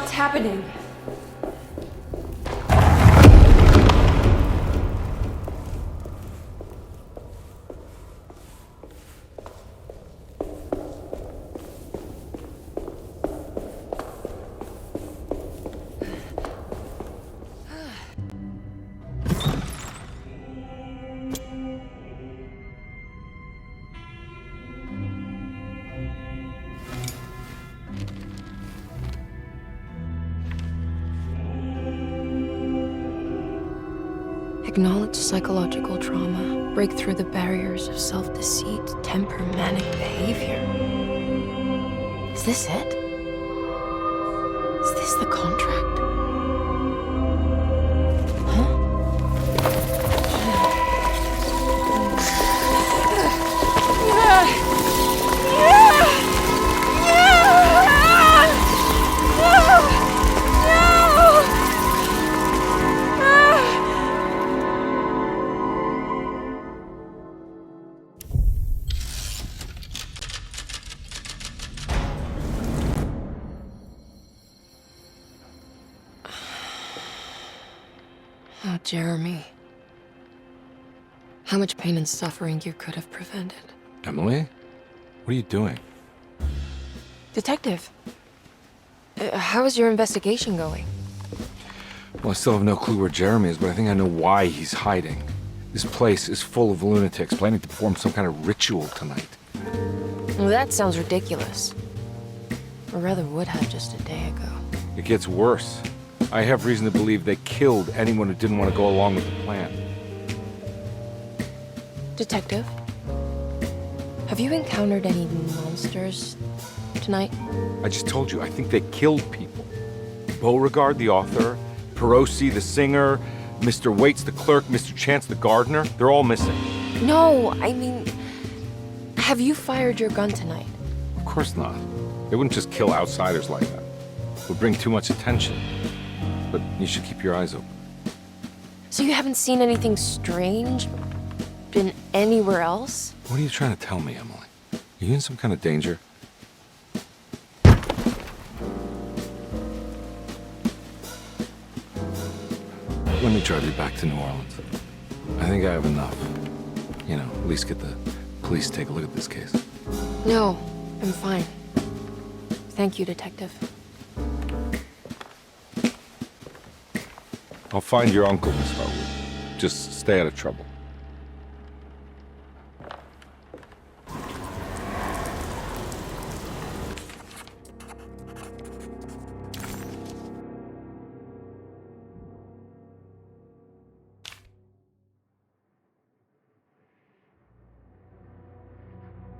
What's happening? Acknowledge psychological trauma, break through the barriers of self-deceit, temper manic behavior. Is this it? Is this the contract? Oh, Jeremy. How much pain and suffering you could have prevented. Emily? What are you doing? Detective, how is your investigation going? Well, I still have no clue where Jeremy is, but I think I know why he's hiding. This place is full of lunatics planning to perform some kind of ritual tonight. Well, that sounds ridiculous. Or rather would have just a day ago. It gets worse. I have reason to believe they killed anyone who didn't want to go along with the plan. Detective, have you encountered any monsters tonight? I just told you, I think they killed people. Beauregard, the author, Perosi, the singer, Mr. Waits, the clerk, Mr. Chance, the gardener, they're all missing. No, I mean, have you fired your gun tonight? Of course not. They wouldn't just kill outsiders like that. It would bring too much attention. But you should keep your eyes open. So you haven't seen anything strange? Been anywhere else? What are you trying to tell me, Emily? Are you in some kind of danger? Let me drive you back to New Orleans. I think I have enough. You know, at least get the police to take a look at this case. No, I'm fine. Thank you, Detective. I'll find your uncle, Miss Harwood. Just stay out of trouble.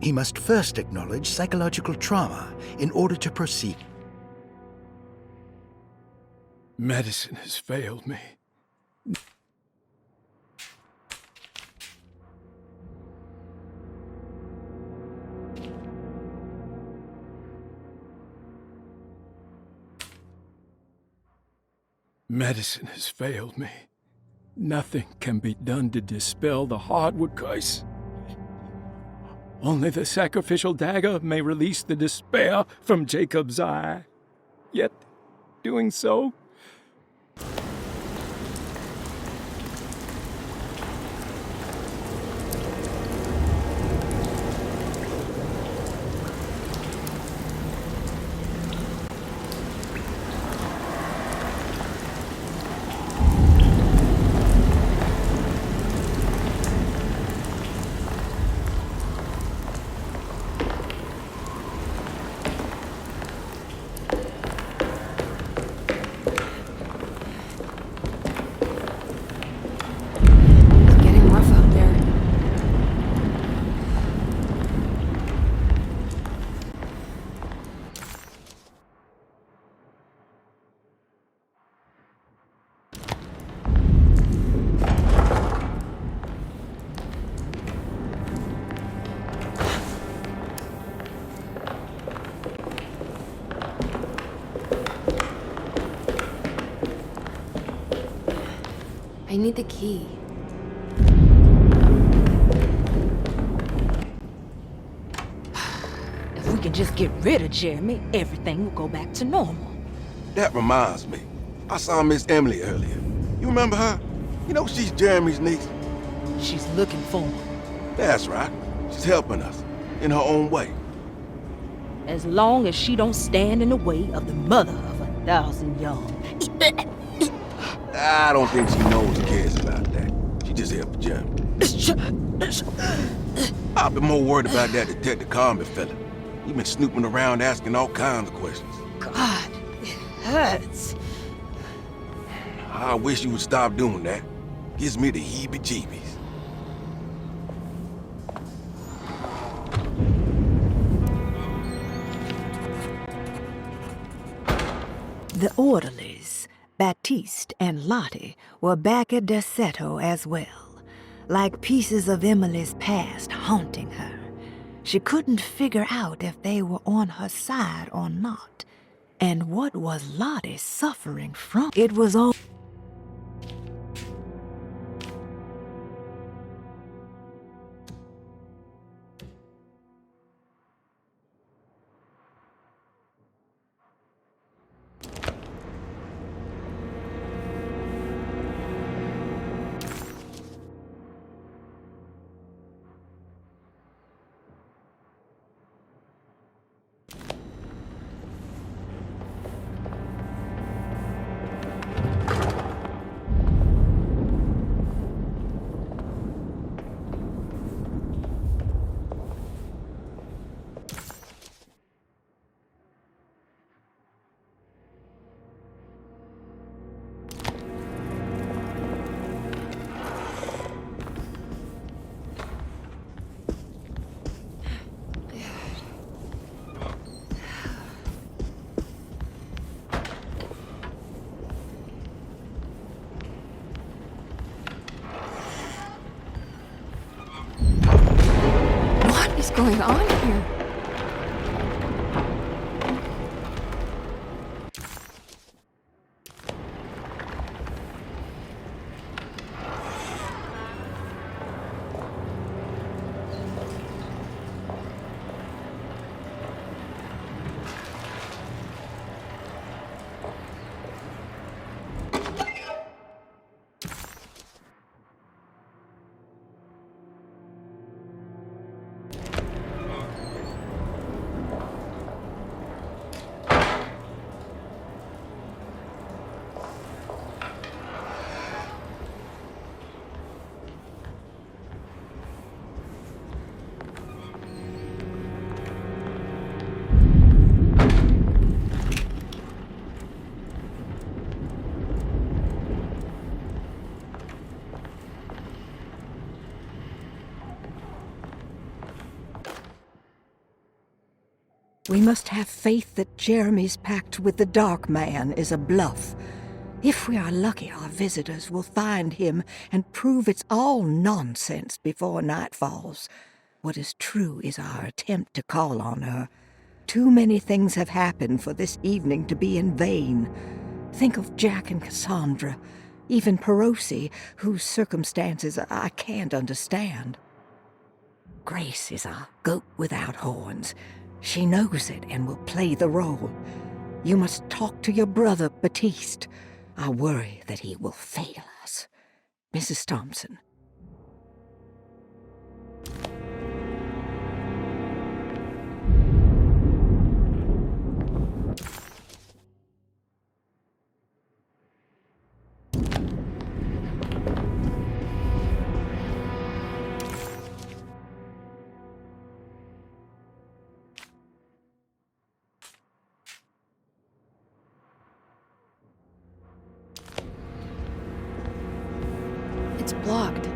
He must first acknowledge psychological trauma in order to proceed. Medicine has failed me. Medicine has failed me. Nothing can be done to dispel the hardwood curse. Only the sacrificial dagger may release the despair from Jacob's eye. Yet, doing so, I need the key. If we can just get rid of Jeremy, everything will go back to normal. That reminds me. I saw Miss Emily earlier. You remember her? You know she's Jeremy's niece. She's looking for him. That's right. She's helping us, in her own way. As long as she don't stand in the way of the mother of 1,000 young. I don't think she knows or cares about that. She just here for Jeremy. I've been more worried about that Detective Carmen fella. He been snooping around asking all kinds of questions. God, it hurts. I wish you would stop doing that. Gives me the heebie-jeebies. The orderlies, Baptiste and Lottie, were back at Derceto as well, like pieces of Emily's past haunting her. She couldn't figure out if they were on her side or not. And what was Lottie suffering from? It was all... What is going on here? We must have faith that Jeremy's pact with the Dark Man is a bluff. If we are lucky, our visitors will find him and prove it's all nonsense before night falls. What is true is our attempt to call on her. Too many things have happened for this evening to be in vain. Think of Jack and Cassandra, even Perosi, whose circumstances I can't understand. Grace is a goat without horns. She knows it and will play the role. You must talk to your brother, Baptiste. I worry that he will fail us. Mrs. Thompson. It's blocked.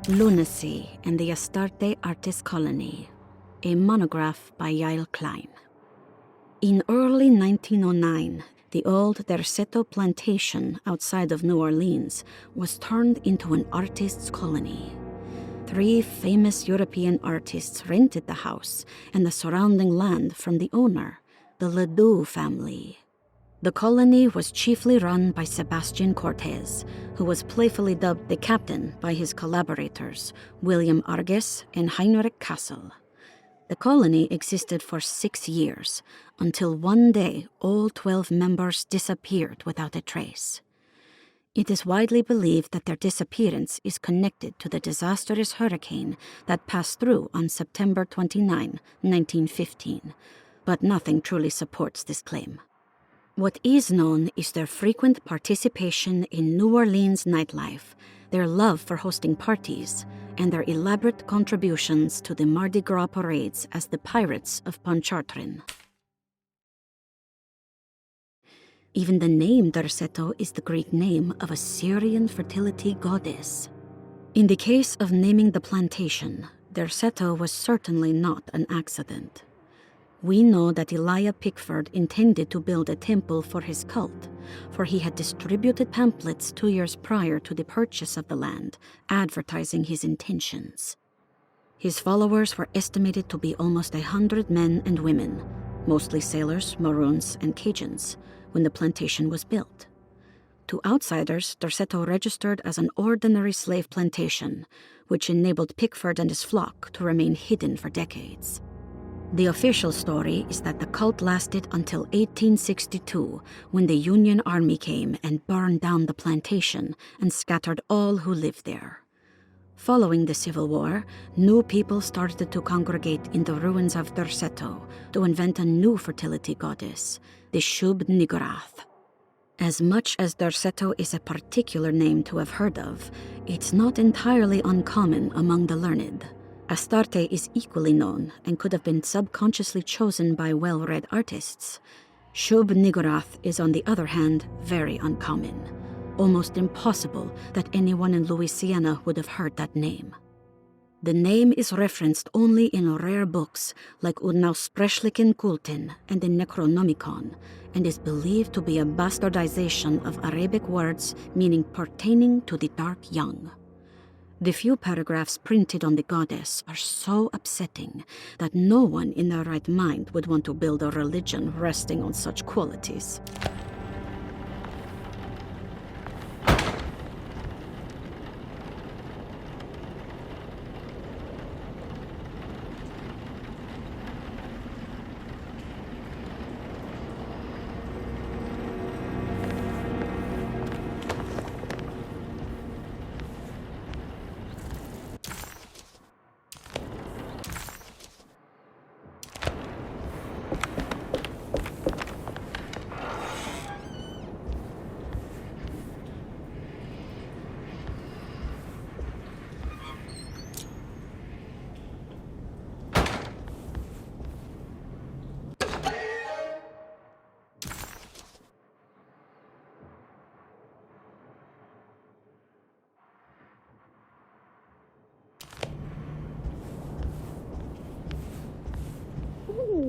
Lunacy and the Astarte Artist Colony, a monograph by Yael Klein. In early 1909, the old Derceto plantation outside of New Orleans was turned into an artist's colony. 3 famous European artists rented the house and the surrounding land from the owner, the Ledoux family. The colony was chiefly run by Sebastian Cortes, who was playfully dubbed the captain by his collaborators, William Arges and Heinrich Kassel. The colony existed for 6 years, until one day all 12 members disappeared without a trace. It is widely believed that their disappearance is connected to the disastrous hurricane that passed through on September 29, 1915, but nothing truly supports this claim. What is known is their frequent participation in New Orleans nightlife, their love for hosting parties, and their elaborate contributions to the Mardi Gras parades as the Pirates of Pontchartrain. Even the name Derceto is the Greek name of a Syrian fertility goddess. In the case of naming the plantation, Derceto was certainly not an accident. We know that Elijah Pickford intended to build a temple for his cult, for he had distributed pamphlets 2 years prior to the purchase of the land, advertising his intentions. His followers were estimated to be almost 100 men and women, mostly sailors, Maroons, and Cajuns, when the plantation was built. To outsiders, Derceto registered as an ordinary slave plantation, which enabled Pickford and his flock to remain hidden for decades. The official story is that the cult lasted until 1862, when the Union Army came and burned down the plantation and scattered all who lived there. Following the Civil War, new people started to congregate in the ruins of Derceto to invent a new fertility goddess, the Shub-Niggurath. As much as Derceto is a particular name to have heard of, it's not entirely uncommon among the learned. Astarte is equally known and could have been subconsciously chosen by well-read artists. Shub-Niggurath is, on the other hand, very uncommon. Almost impossible that anyone in Louisiana would have heard that name. The name is referenced only in rare books like Unaussprechlichen Kulten and the Necronomicon, and is believed to be a bastardization of Arabic words meaning pertaining to the dark young. The few paragraphs printed on the goddess are so upsetting that no one in their right mind would want to build a religion resting on such qualities.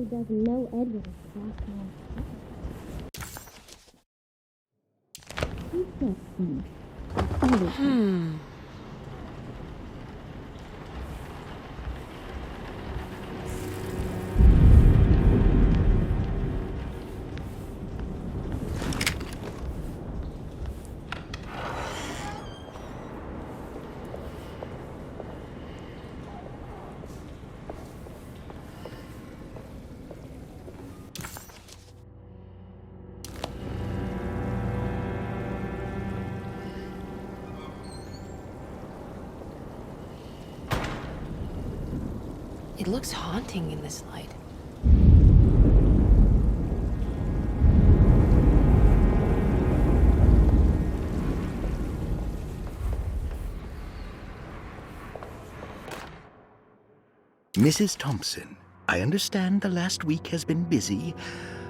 Doesn't know Edward is It looks haunting in this light. Mrs. Thompson, I understand the last week has been busy.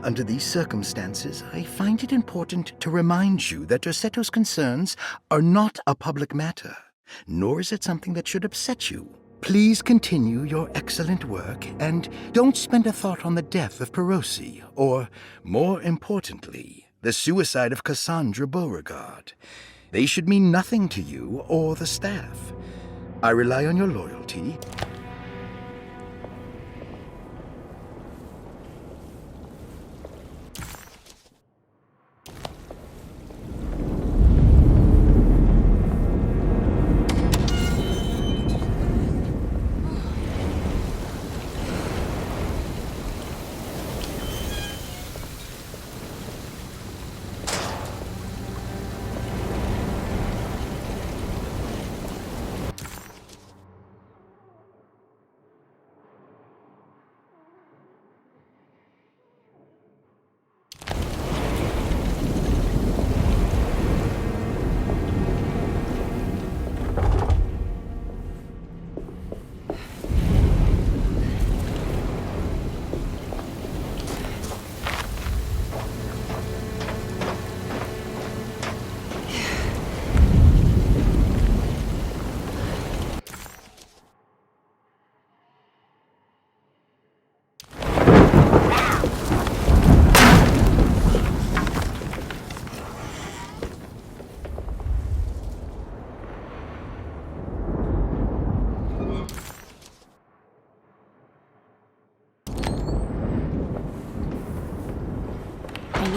Under these circumstances, I find it important to remind you that Derceto's concerns are not a public matter, nor is it something that should upset you. Please continue your excellent work, and don't spend a thought on the death of Perosi, or, more importantly, the suicide of Cassandra Beauregard. They should mean nothing to you or the staff. I rely on your loyalty.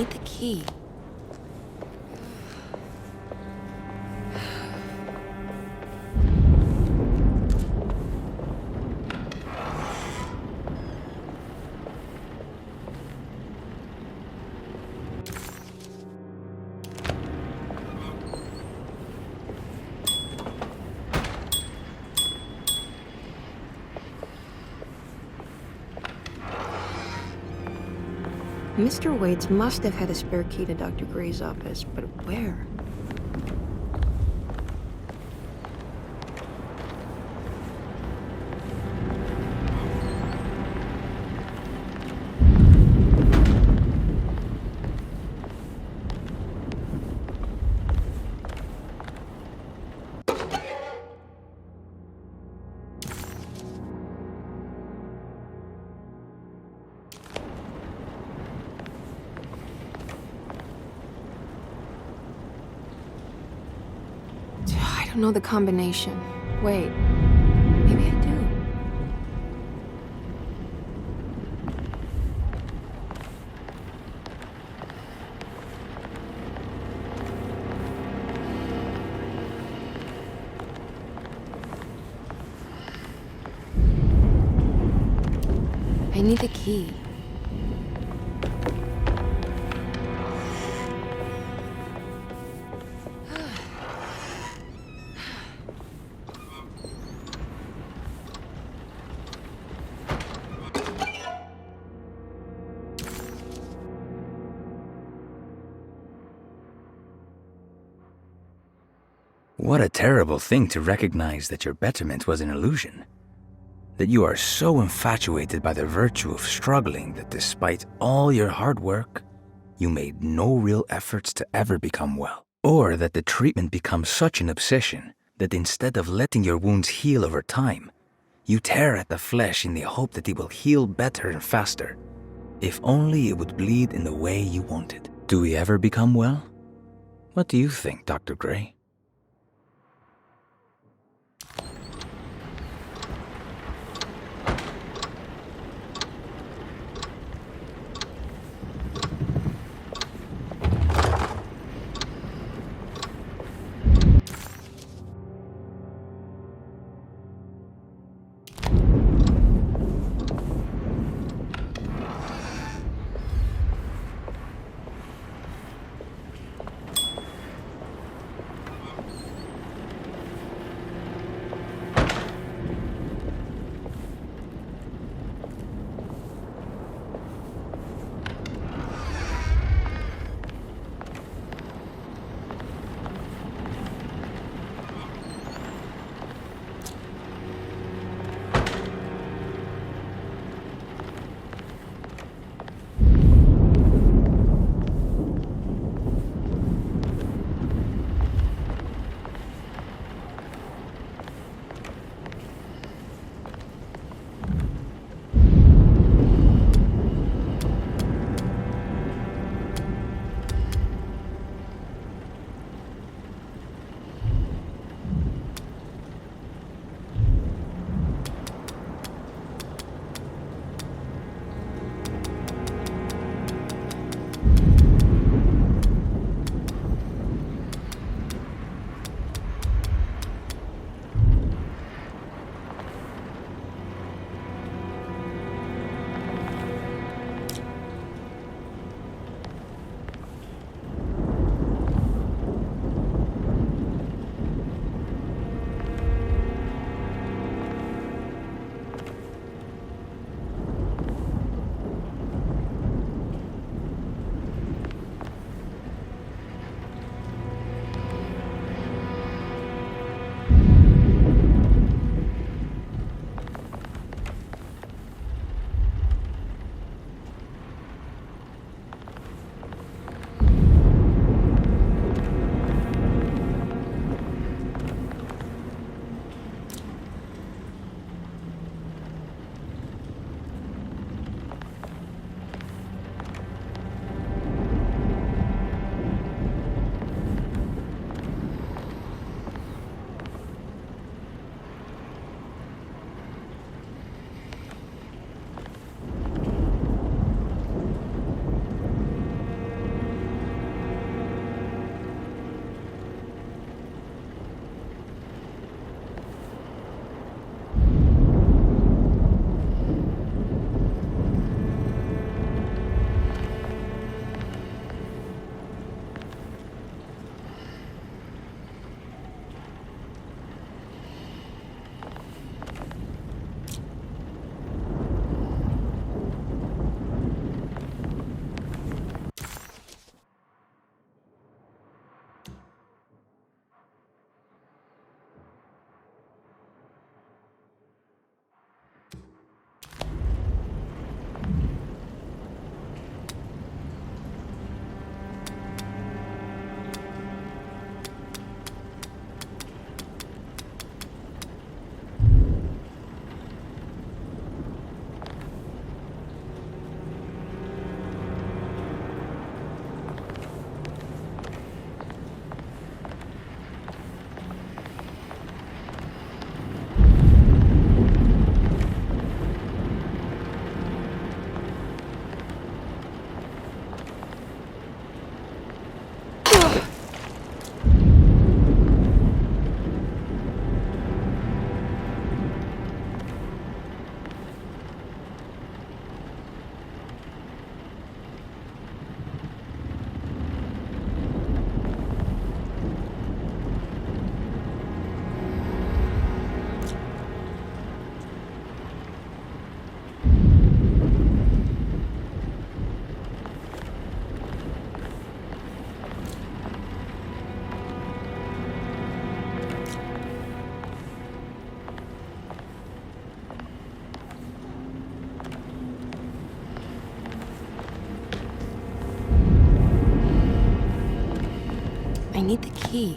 need the key. Mr. Waits must have had a spare key to Dr. Gray's office, but where? I don't know the combination. Wait, maybe I do. I need the key. What a terrible thing to recognize that your betterment was an illusion. That you are so infatuated by the virtue of struggling that despite all your hard work, you made no real efforts to ever become well. Or that the treatment becomes such an obsession that instead of letting your wounds heal over time, you tear at the flesh in the hope that it will heal better and faster, if only it would bleed in the way you wanted. Do we ever become well? What do you think, Dr. Gray? need the key.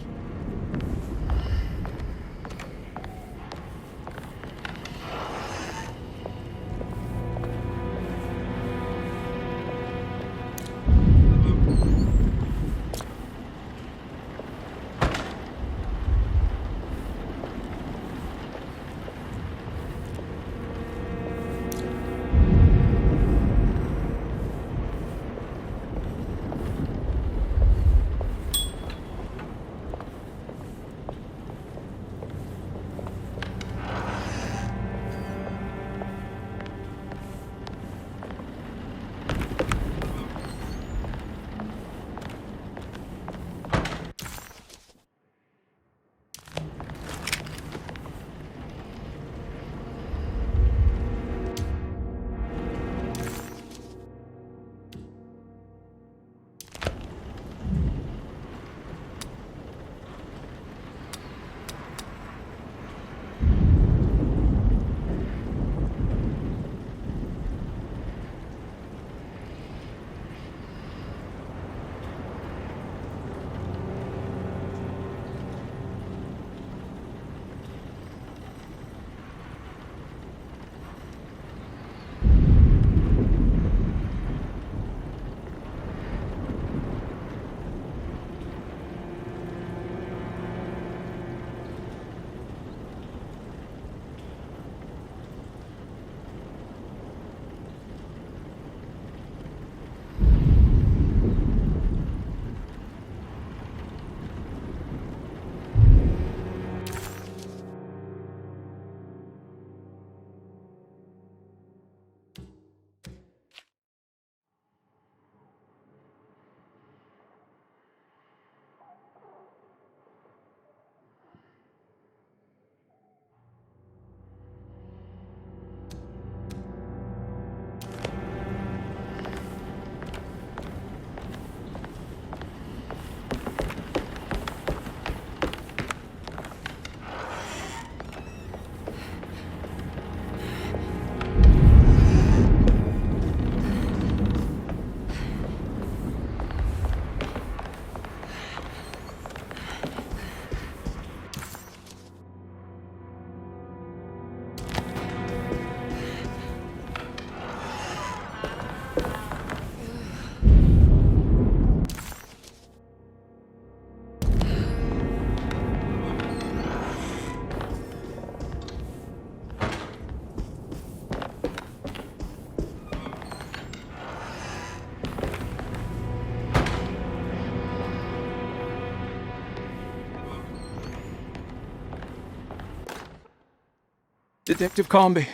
Detective Comby,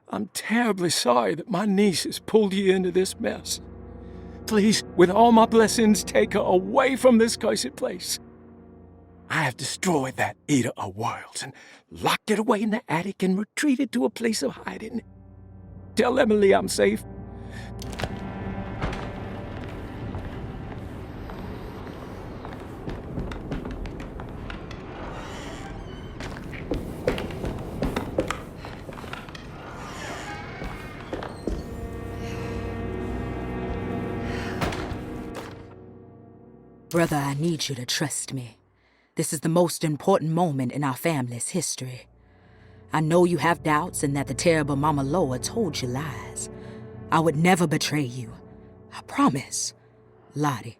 I'm terribly sorry that my niece has pulled you into this mess. Please, with all my blessings, take her away from this cursed place. I have destroyed that eater of worlds and locked it away in the attic and retreated to a place of hiding. Tell Emily I'm safe. Brother, I need you to trust me. This is the most important moment in our family's history. I know you have doubts and that the terrible Mama Loa told you lies. I would never betray you. I promise. Lottie.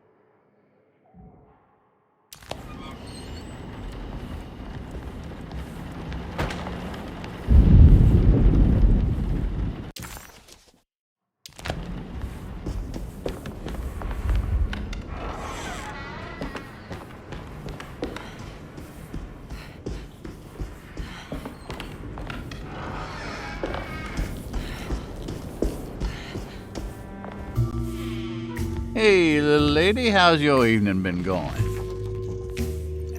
Hey, little lady, how's your evening been going?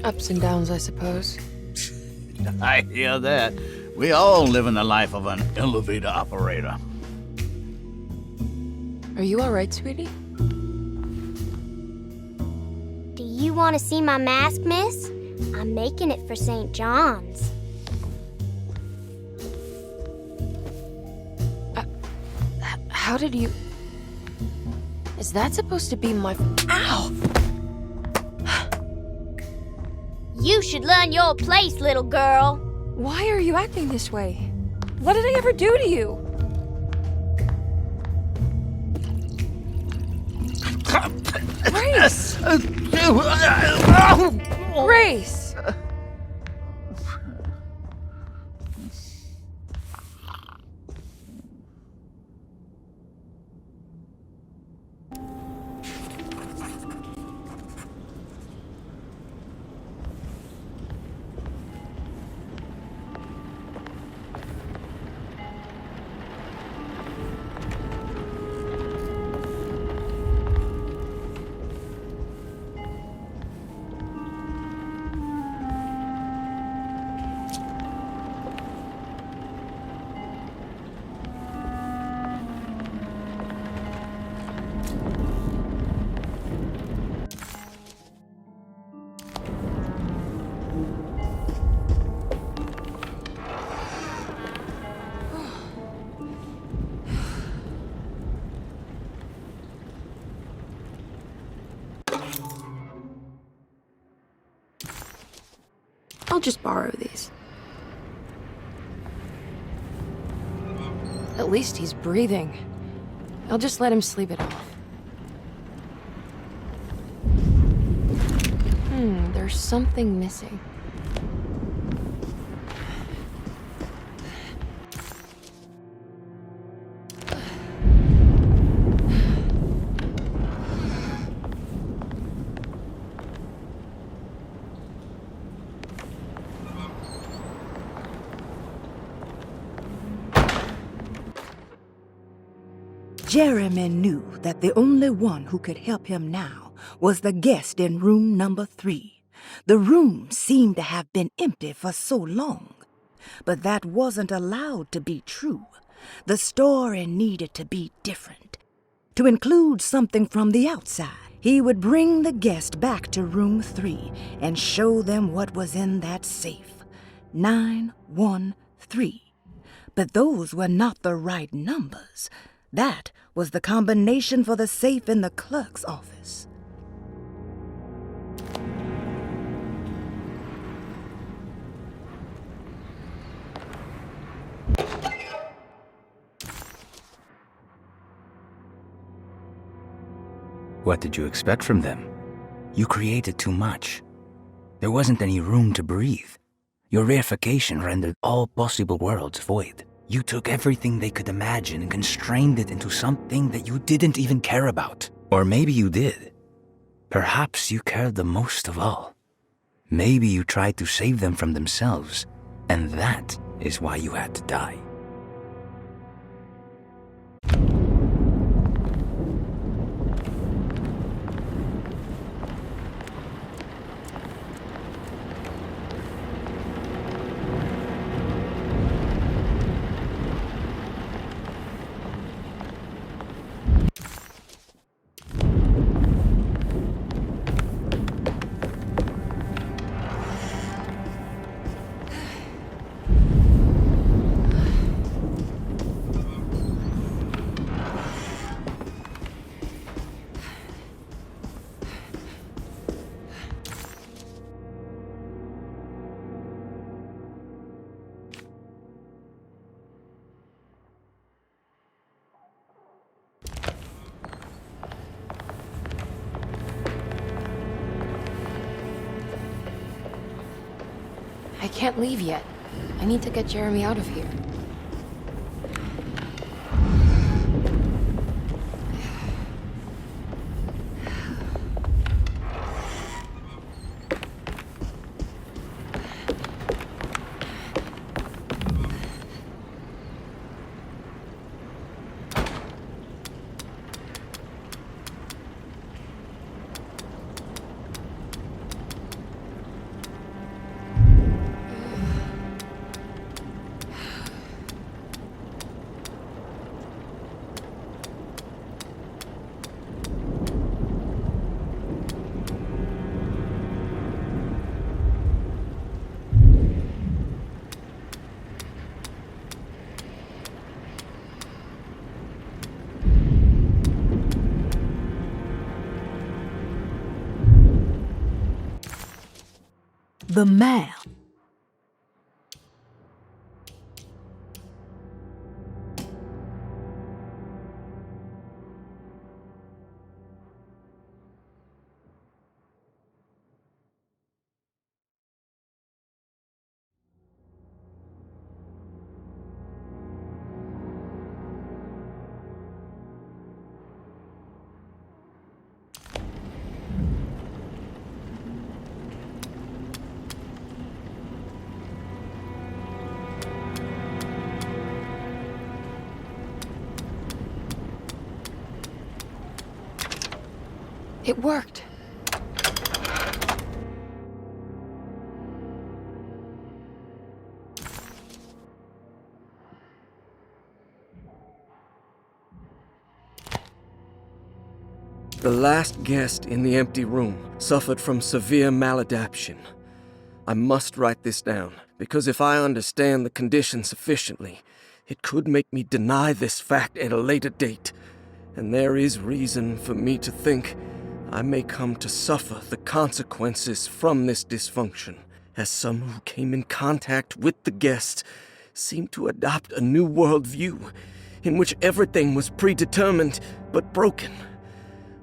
Ups and downs, I suppose. I hear that. We all live in the life of an elevator operator. Are you all right, sweetie? Do you want to see my mask, miss? I'm making it for St. John's. How did you... Is that supposed to be my... Ow! You should learn your place, little girl. Why are you acting this way? What did I ever do to you? Grace! Grace! I'll just borrow these. At least he's breathing. I'll just let him sleep it off. There's something missing. Jeremy knew that the only one who could help him now was the guest in room number 3. The room seemed to have been empty for so long. But that wasn't allowed to be true. The story needed to be different. To include something from the outside, he would bring the guest back to room 3 and show them what was in that safe. 913. But those were not the right numbers. That was the combination for the safe in the clerk's office. What did you expect from them? You created too much. There wasn't any room to breathe. Your reification rendered all possible worlds void. You took everything they could imagine and constrained it into something that you didn't even care about. Or maybe you did. Perhaps you cared the most of all. Maybe you tried to save them from themselves, and that is why you had to die. I can't leave yet. I need to get Jeremy out of here. The man. It worked. The last guest in the empty room suffered from severe maladaptation. I must write this down, because if I understand the condition sufficiently, it could make me deny this fact at a later date, and there is reason for me to think I may come to suffer the consequences from this dysfunction, as some who came in contact with the guest seemed to adopt a new worldview in which everything was predetermined but broken.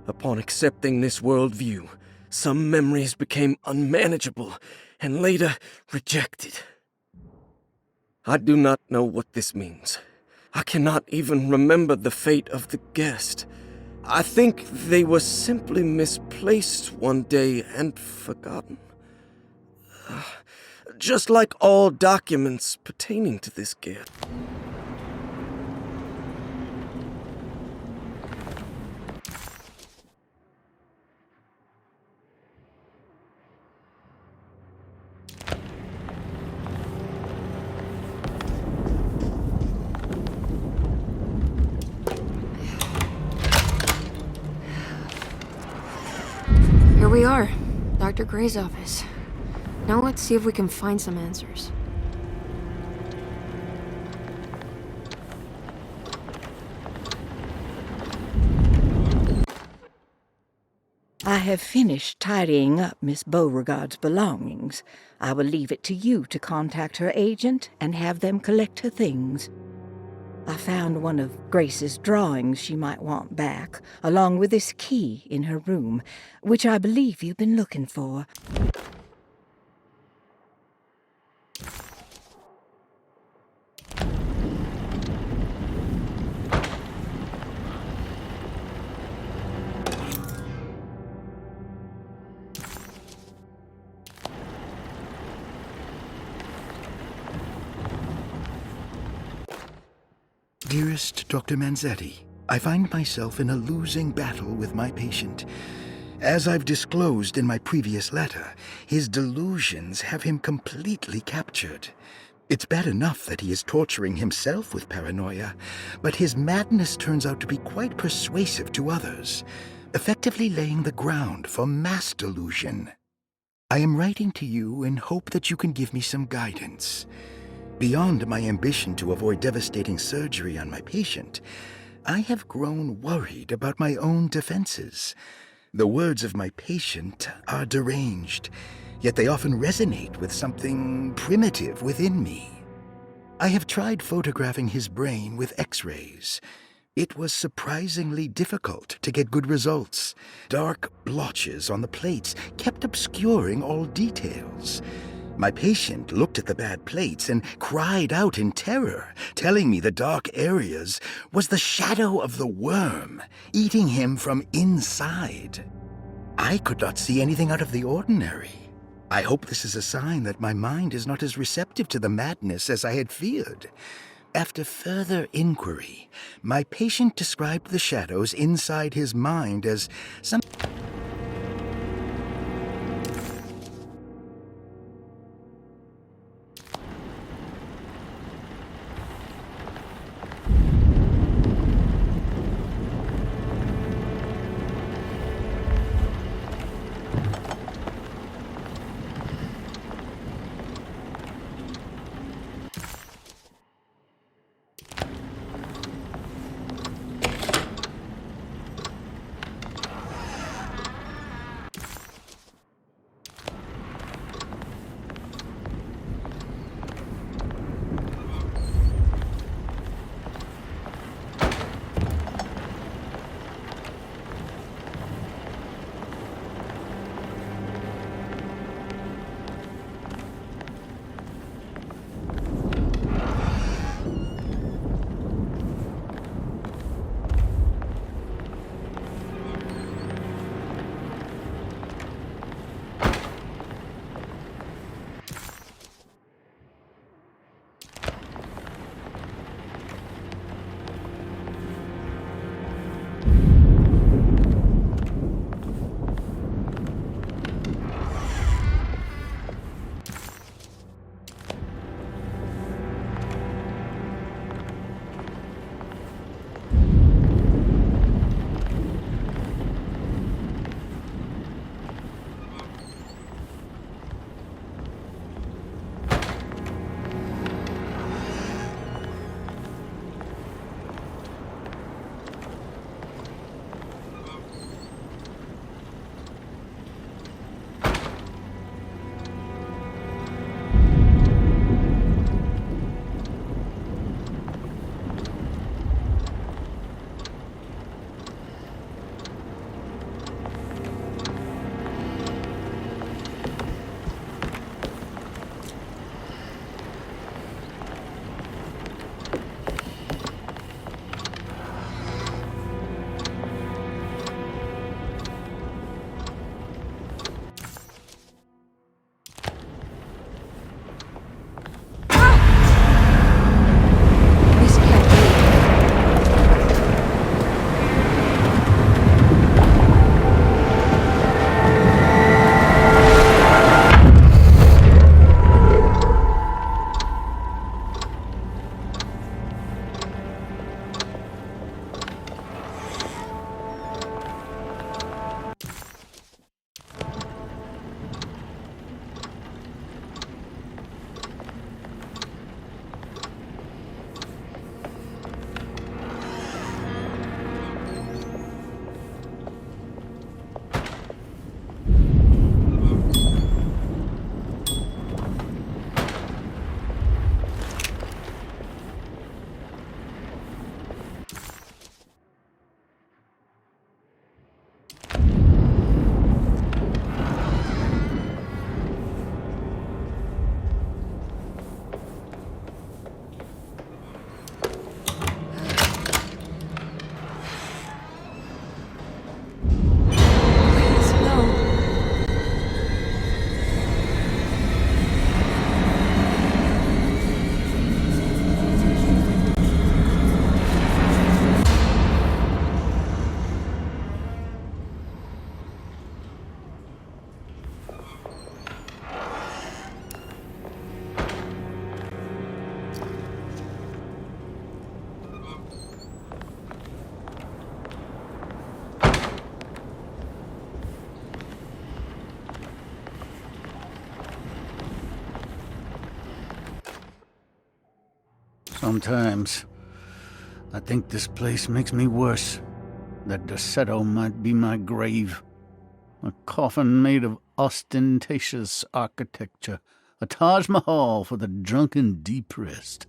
Upon accepting this worldview, some memories became unmanageable and later rejected. I do not know what this means. I cannot even remember the fate of the guest. I think they were simply misplaced one day and forgotten. Just like all documents pertaining to this gift. Here we are, Dr. Gray's office. Now let's see if we can find some answers. I have finished tidying up Miss Beauregard's belongings. I will leave it to you to contact her agent and have them collect her things. I found one of Grace's drawings she might want back, along with this key in her room, which I believe you've been looking for. Dearest Dr. Manzetti, I find myself in a losing battle with my patient. As I've disclosed in my previous letter, his delusions have him completely captured. It's bad enough that he is torturing himself with paranoia, but his madness turns out to be quite persuasive to others, effectively laying the ground for mass delusion. I am writing to you in hope that you can give me some guidance. Beyond my ambition to avoid devastating surgery on my patient, I have grown worried about my own defenses. The words of my patient are deranged, yet they often resonate with something primitive within me. I have tried photographing his brain with X-rays. It was surprisingly difficult to get good results. Dark blotches on the plates kept obscuring all details. My patient looked at the bad plates and cried out in terror, telling me the dark areas was the shadow of the worm, eating him from inside. I could not see anything out of the ordinary. I hope this is a sign that my mind is not as receptive to the madness as I had feared. After further inquiry, my patient described the shadows inside his mind as some... Sometimes I think this place makes me worse. That Dorsetto might be my grave. A coffin made of ostentatious architecture. A Taj Mahal for the drunken depressed.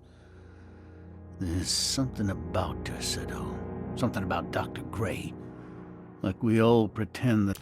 There's something about Dorsetto. Something about Dr. Gray. Like we all pretend that...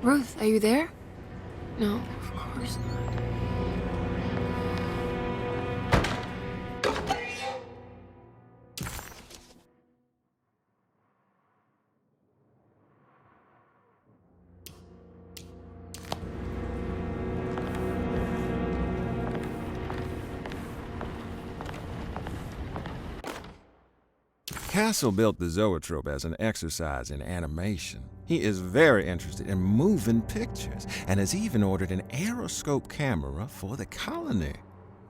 Ruth, are you there? No, of course not. Castle built the zoetrope as an exercise in animation. He is very interested in moving pictures and has even ordered an aeroscope camera for the colony.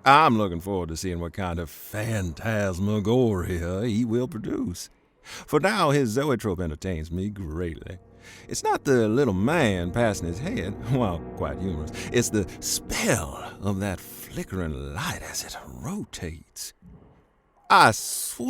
I'm looking forward to seeing what kind of phantasmagoria he will produce. For now, his zoetrope entertains me greatly. It's not the little man passing his head, while quite humorous. It's the spell of that flickering light as it rotates. I swear...